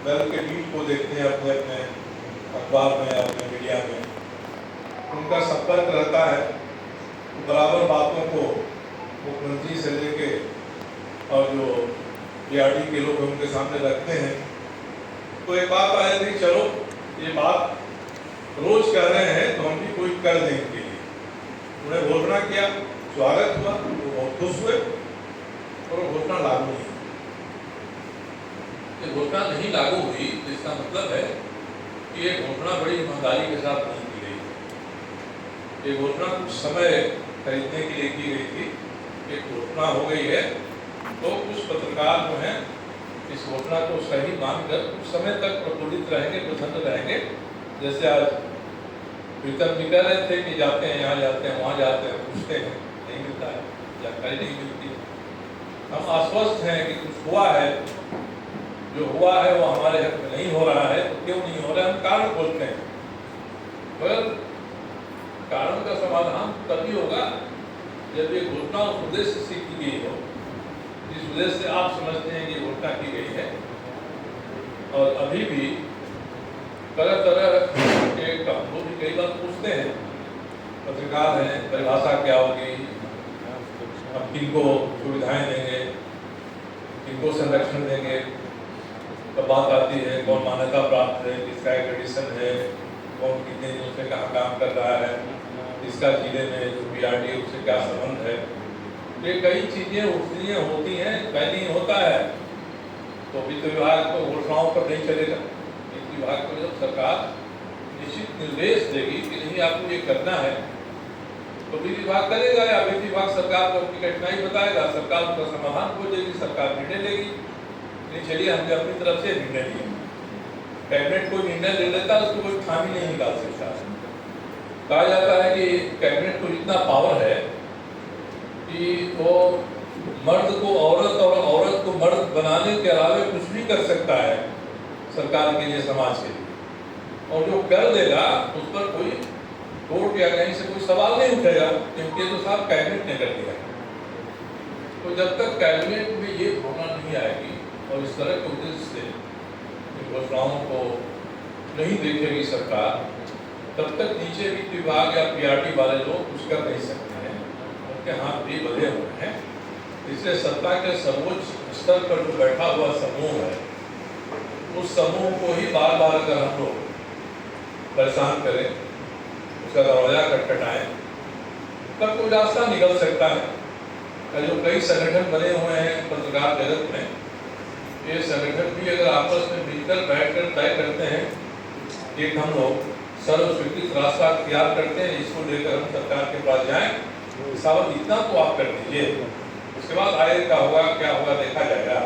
दल के मीट को देखते हैं अपने अपने अखबार में, अपने मीडिया में, उनका संपर्क रहता है, तो बराबर बातों को मुख्यमंत्री से लेके और जो बीआरडी के लोग उनके सामने रखते हैं। तो एक बात आ जाती, चलो ये बात रोज कर रहे हैं तो हम भी कोई कर देंगे इनके लिए। उन्हें घोषणा किया, स्वागत हुआ, वो बहुत खुश हुए, और वो घोषणा लागू नहीं। ये घोषणा नहीं लागू हुई, इसका मतलब है कि ये घोषणा बड़ी ईमानदारी के साथ नहीं की गई। ये घोषणा कुछ समय खरीदने के लिए की गई थी। एक घोषणा हो गई है तो कुछ पत्रकार जो हैं इस घोषणा को सही मानकर कुछ समय तक प्रफुल्लित रहेंगे, प्रसन्न रहेंगे। जैसे आज प्रीतम जी कह रहे थे कि जाते हैं, यहाँ जाते हैं, वहाँ जाते हैं, पूछते हैं, नहीं मिलता है, जानकारी नहीं मिलती। हम आश्वस्त हैं कि कुछ हुआ है, जो हुआ है वो हमारे हक में नहीं हो रहा है। तो क्यों नहीं हो रहा है, हम कारण खोजते हैं। मगर कारण का समाधान तभी होगा जब ये घोषणा उस उद्देश्य से की गई हो जिस उद्देश्य से आप समझते हैं कि घोषणा की गई है। और अभी भी तरह तरह के हम लोग भी कई बार पूछते हैं, पत्रकार हैं, परिभाषा क्या होगी, हम किनको सुविधाएं देंगे, किनको संरक्षण देंगे। तो बात आती है कौन मान्यता प्राप्त है, किसका एक्रेडिशन है, कौन कितने दिनों से कहाँ काम कर रहा है, इसका जिले में जो बीआरडी उससे क्या संबंध है। ये कई चीजें उठती हैं, होती हैं, पहले होता है। तो वित्त विभाग को घोषणाओं पर नहीं चलेगा। वित्त विभाग को जब सरकार निश्चित निर्देश देगी कि नहीं आपको ये करना है, तो वित्त विभाग करेगा, या वित्त विभाग सरकार को अपनी कठिनाई बताएगा, सरकार उसका समाधान खोजेगी, सरकार निर्णय लेगी। नहीं चलिए हमने अपनी तरफ से निर्णय लिया। कैबिनेट कोई निर्णय ले लेता है, उसको कोई खामी नहीं निकाल सकता। कहा जाता है कि कैबिनेट को इतना पावर है कि वो मर्द को औरत और औरत को मर्द बनाने के अलावा कुछ भी कर सकता है सरकार के लिए, समाज के लिए। और जो कर देगा उस पर कोई कोर्ट या कहीं से कोई सवाल नहीं उठेगा, क्योंकि तो साहब कैबिनेट ने कर दिया। तो जब तक कैबिनेट में ये भावना नहीं आएगी और इस तरह के उद्देश्य से घोषणाओं को नहीं देखेगी सरकार, तब तक नीचे वित्त विभाग या बीआरडी वाले लोग कुछ कर नहीं सकते हैं। उनके हाथ भी बंधे हुए हैं। इसलिए सत्ता के सर्वोच्च स्तर पर जो बैठा हुआ समूह है, उस समूह को ही बार बार अगर हम लोग परेशान करें, उसका दरवाजा खटखटाएं, तब कोई रास्ता निकल सकता है। जो कई संगठन बने हुए हैं पत्रकार जगत में, ये संगठन भी अगर आपस में मिलकर बैठकर तय करते हैं, एक हम लोग सर्वस्वीकृत रास्ता तैयार करते हैं, इसको लेकर हम सरकार के पास जाएं, साहब इतना तो आप कर दीजिए, उसके बाद आगे का होगा क्या होगा देखा जाएगा।